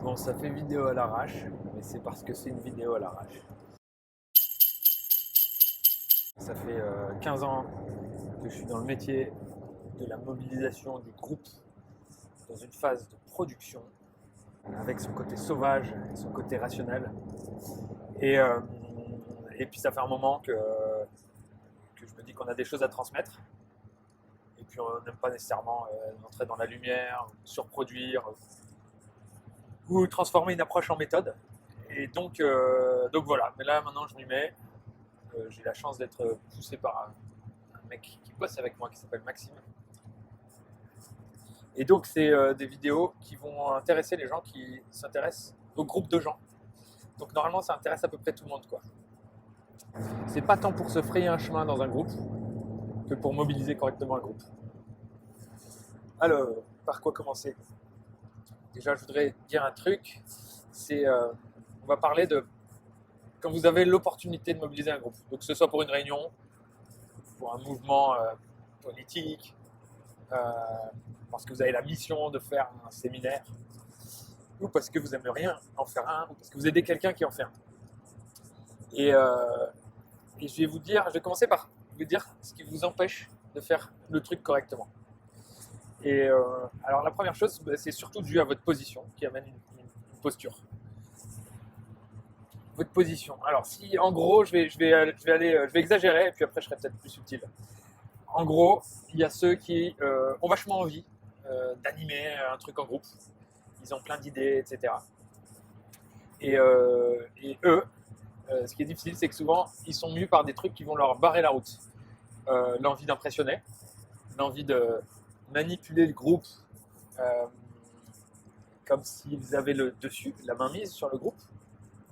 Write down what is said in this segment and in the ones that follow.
Bon, ça fait vidéo à l'arrache, mais c'est parce que c'est une vidéo à l'arrache. Ça fait 15 ans que je suis dans le métier de la mobilisation du groupe dans une phase de production avec son côté sauvage et son côté rationnel. Et, euh, et puis ça fait un moment que je me dis qu'on a des choses à transmettre. Et puis on n'aime pas nécessairement entrer dans la lumière, surproduire ou transformer une approche en méthode. Et donc voilà, mais là maintenant je m'y mets. J'ai la chance d'être poussé par un mec qui bosse avec moi qui s'appelle Maxime. Et donc c'est des vidéos qui vont intéresser les gens qui s'intéressent au groupe de gens. Donc normalement ça intéresse à peu près tout le monde, quoi. C'est pas tant pour se frayer un chemin dans un groupe que pour mobiliser correctement un groupe. Alors, par quoi commencer? Déjà je voudrais dire un truc, on va parler de quand vous avez l'opportunité de mobiliser un groupe, donc que ce soit pour une réunion, pour un mouvement politique, parce que vous avez la mission de faire un séminaire, ou parce que vous aimeriez en faire un, ou parce que vous aidez quelqu'un qui en fait un. Et je vais commencer par vous dire ce qui vous empêche de faire le truc correctement. Et alors la première chose, c'est surtout dû à votre position, qui amène une posture. Votre position. Alors si en gros, je vais exagérer, et puis après je serai peut-être plus subtil. En gros, il y a ceux qui ont vachement envie d'animer un truc en groupe. Ils ont plein d'idées, etc. Et eux, ce qui est difficile, c'est que souvent, ils sont mus par des trucs qui vont leur barrer la route. L'envie d'impressionner, l'envie de manipuler le groupe comme s'ils avaient le dessus, la main mise sur le groupe.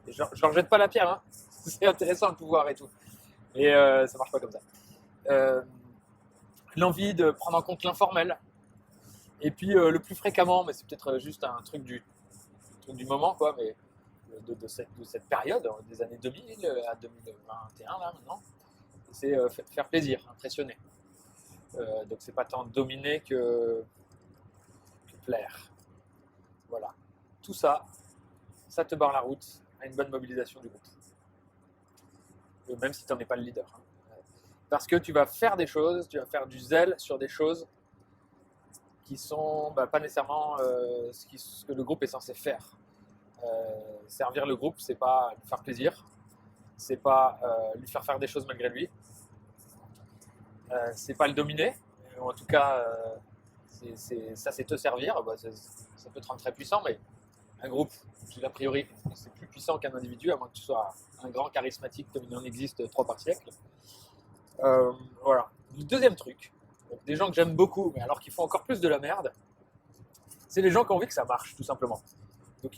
Et je leur jette pas la pierre, hein. C'est intéressant le pouvoir et tout. Et ça marche pas comme ça. L'envie de prendre en compte l'informel. Et puis le plus fréquemment, mais c'est peut-être juste un truc du moment, quoi, mais de cette période, des années 2000 à 2021, là maintenant, c'est faire plaisir, impressionner. Donc c'est pas tant dominer que plaire. Voilà. Tout ça, ça te barre la route à une bonne mobilisation du groupe. Même si tu n'en es pas le leader. Parce que tu vas faire des choses, tu vas faire du zèle sur des choses qui sont pas nécessairement ce que le groupe est censé faire. Servir le groupe, c'est pas lui faire plaisir, c'est pas lui faire des choses malgré lui, c'est pas le dominer, ou en tout cas, ça c'est te servir. Ça peut te rendre très puissant, mais un groupe, a priori, c'est plus puissant qu'un individu, à moins que tu sois un grand charismatique comme il en existe 3 par siècle. Voilà. Le deuxième truc, donc des gens que j'aime beaucoup, mais alors qu'ils font encore plus de la merde, c'est les gens qui ont envie que ça marche, tout simplement. Donc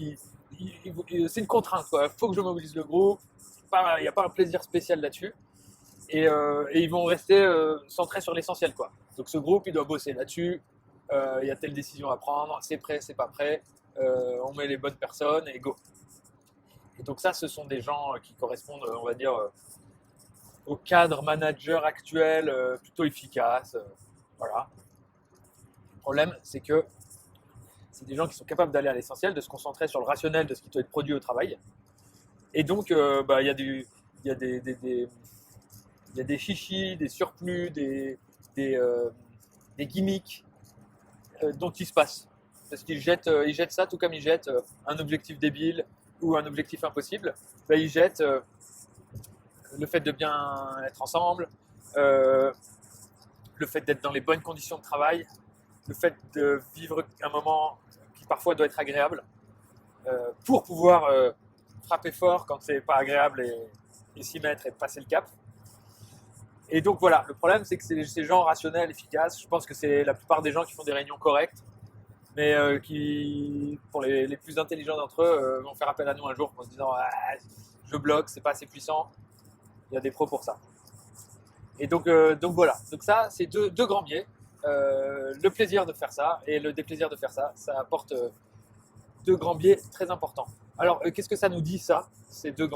c'est une contrainte, il faut que je mobilise le groupe, il n'y a pas un plaisir spécial là-dessus, et ils vont rester centrés sur l'essentiel, quoi. Donc ce groupe, il doit bosser là-dessus, il y a telle décision à prendre, c'est prêt, c'est pas prêt, on met les bonnes personnes et go. Et donc ça, ce sont des gens qui correspondent, on va dire, au cadre manager actuel, plutôt efficace. Voilà. Le problème, c'est que c'est des gens qui sont capables d'aller à l'essentiel, de se concentrer sur le rationnel de ce qui doit être produit au travail. Et donc, il y a des chichis, des surplus, des gimmicks dont ils se passent. Parce qu'ils jettent ça tout comme ils jettent un objectif débile ou un objectif impossible. Ils jettent le fait de bien être ensemble, le fait d'être dans les bonnes conditions de travail, le fait de vivre un moment qui parfois doit être agréable, pour pouvoir frapper fort quand c'est pas agréable et s'y mettre et passer le cap. Et donc voilà, le problème c'est que c'est ces gens rationnels, efficaces. Je pense que c'est la plupart des gens qui font des réunions correctes, mais qui, pour les plus intelligents d'entre eux, vont faire appel à nous un jour en se disant je bloque, c'est pas assez puissant. Il y a des pros pour ça. Et donc voilà. Donc ça, c'est deux grands biais. Le plaisir de faire ça et le déplaisir de faire ça, ça apporte deux grands biais très importants. Alors, qu'est-ce que ça nous dit, ça, ces deux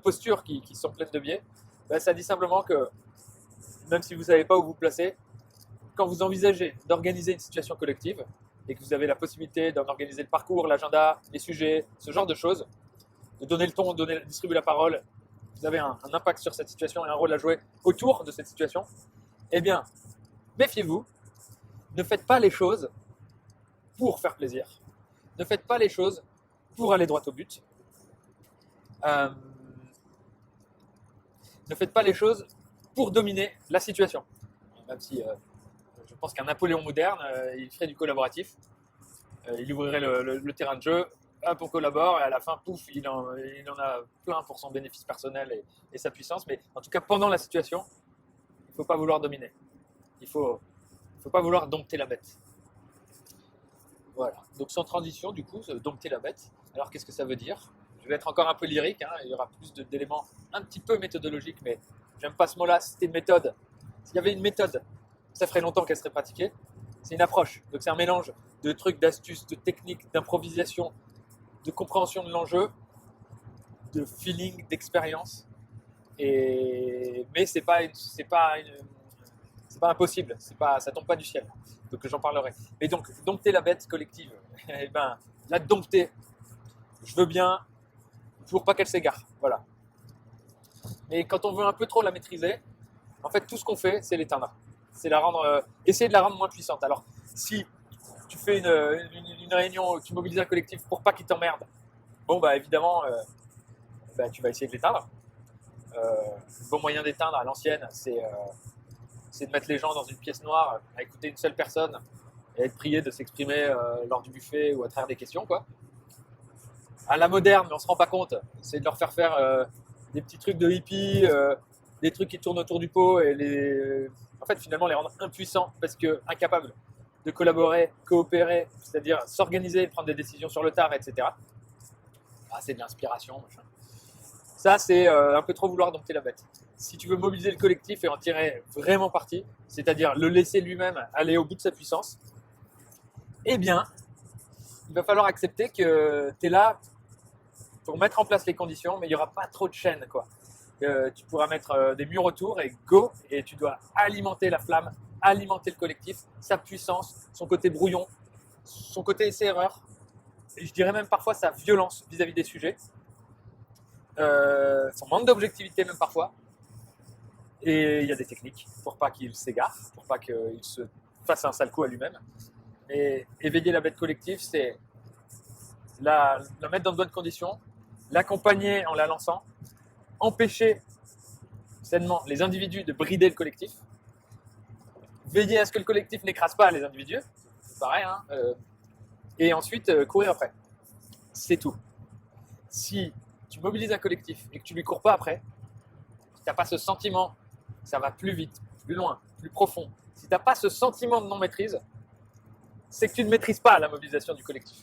postures qui sont pleines de biais? Ça dit simplement que, même si vous ne savez pas où vous placer, quand vous envisagez d'organiser une situation collective, et que vous avez la possibilité d'en organiser le parcours, l'agenda, les sujets, ce genre de choses, de donner le ton, distribuer la parole, vous avez un impact sur cette situation et un rôle à jouer autour de cette situation, eh bien, méfiez-vous, ne faites pas les choses pour faire plaisir. Ne faites pas les choses pour aller droit au but. Ne faites pas les choses pour dominer la situation. Même si je pense qu'un Napoléon moderne, il ferait du collaboratif. Il ouvrirait le terrain de jeu, hop, on collabore, et à la fin, pouf, il en a plein pour son bénéfice personnel et sa puissance. Mais en tout cas, pendant la situation, il ne faut pas vouloir dominer. Il ne faut pas vouloir dompter la bête. Voilà. Donc sans transition, du coup, dompter la bête. Alors qu'est-ce que ça veut dire? Je vais être encore un peu lyrique, hein, il y aura plus d'éléments un petit peu méthodologiques, mais j'aime pas ce mot-là, c'était une méthode. S'il y avait une méthode, ça ferait longtemps qu'elle serait pratiquée. C'est une approche, donc c'est un mélange de trucs, d'astuces, de techniques, d'improvisation, de compréhension de l'enjeu, de feeling, d'expérience. Mais c'est pas impossible, ça tombe pas du ciel. Donc j'en parlerai. Et donc dompter la bête collective, eh ben la dompter, je veux bien pour pas qu'elle s'égare, voilà. Mais quand on veut un peu trop la maîtriser, en fait tout ce qu'on fait, c'est l'éteindre, c'est essayer de la rendre moins puissante. Alors si tu fais une réunion, tu mobilises un collectif pour pas qu'il t'emmerde, bon bah évidemment, tu vas essayer de l'éteindre. Le bon moyen d'éteindre à l'ancienne, c'est de mettre les gens dans une pièce noire, à écouter une seule personne et être prié de s'exprimer lors du buffet ou à travers des questions, quoi. À la moderne, mais on se rend pas compte, c'est de leur faire des petits trucs de hippie, des trucs qui tournent autour du pot et en fait finalement les rendre impuissants parce que incapables de collaborer, coopérer, c'est-à-dire s'organiser, prendre des décisions sur le tard, etc. Ah, c'est de l'inspiration, machin. Ça, c'est un peu trop vouloir dompter la bête. Si tu veux mobiliser le collectif et en tirer vraiment parti, c'est-à-dire le laisser lui-même aller au bout de sa puissance, eh bien, il va falloir accepter que tu es là pour mettre en place les conditions, mais il n'y aura pas trop de chaînes, quoi. Tu pourras mettre des murs autour et go, et tu dois alimenter la flamme, alimenter le collectif, sa puissance, son côté brouillon, son côté essai-erreur, et je dirais même parfois sa violence vis-à-vis des sujets, son manque d'objectivité même parfois. Et il y a des techniques pour pas qu'il s'égare, pour pas qu'il se fasse un sale coup à lui-même. Et éveiller la bête collective, c'est la mettre dans de bonnes conditions, l'accompagner en la lançant, empêcher sainement les individus de brider le collectif, veiller à ce que le collectif n'écrase pas les individus, c'est pareil, hein, et ensuite courir après. C'est tout. Si tu mobilises un collectif et que tu lui cours pas après, si tu n'as pas ce sentiment que ça va plus vite, plus loin, plus profond, si tu n'as pas ce sentiment de non-maîtrise, c'est que tu ne maîtrises pas la mobilisation du collectif.